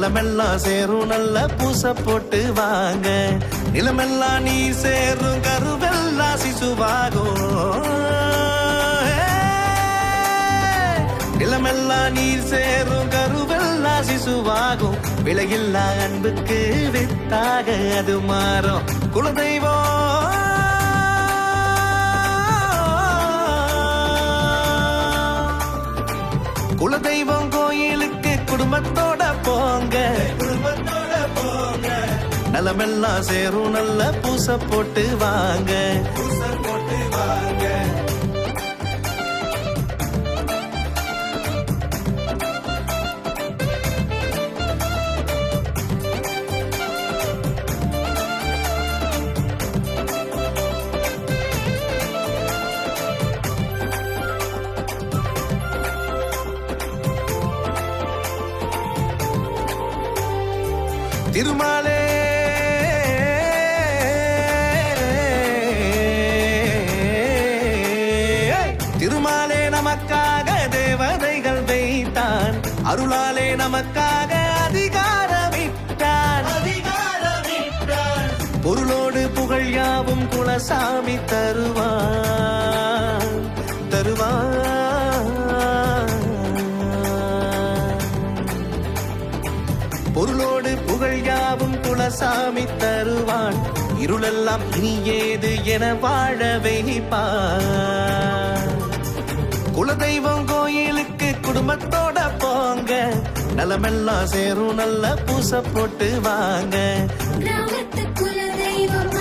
நிலமெல்லாம் சேரும் நல்ல பூச போட்டு வாங்க. நிலமெல்லாம் நீ சேரும் கருவெல்லாம் சிசுவாகும். நிலமெல்லாம் நீர் சேரும் கருவெல்லாம் சிசுவாகும். விலையில்லா அன்புக்கு வித்தாக அது மாறும். குலதெய்வம் குலதெய்வம் கோயிலுக்கு குடும்பத்தோட போங்க. குடும்பத்தோட போங்க. நலமெல்லாம் சேரும் நல்ல பூச போட்டு வாங்க. பூச போட்டு வாங்க. திருமாலே திருமாலே நமக்காக தேவதைகள் வைத்தான். அருளாலே நமக்காக அதிகாரமிட்டான். பொருளோடு புகழ் யாவும் குலசாமி தருவான். பொருளோடு புகழ் யாவும் குலசாமி தருவான். இருளெல்லாம் இனி ஏது என வாழ வைப்பான். குலதெய்வம் கோயிலுக்கு குடும்பத்தோட போங்க. நலமெல்லாம் சேரும் நல்ல பூச போட்டு வாங்க. கிராமத்து குலதெய்வம்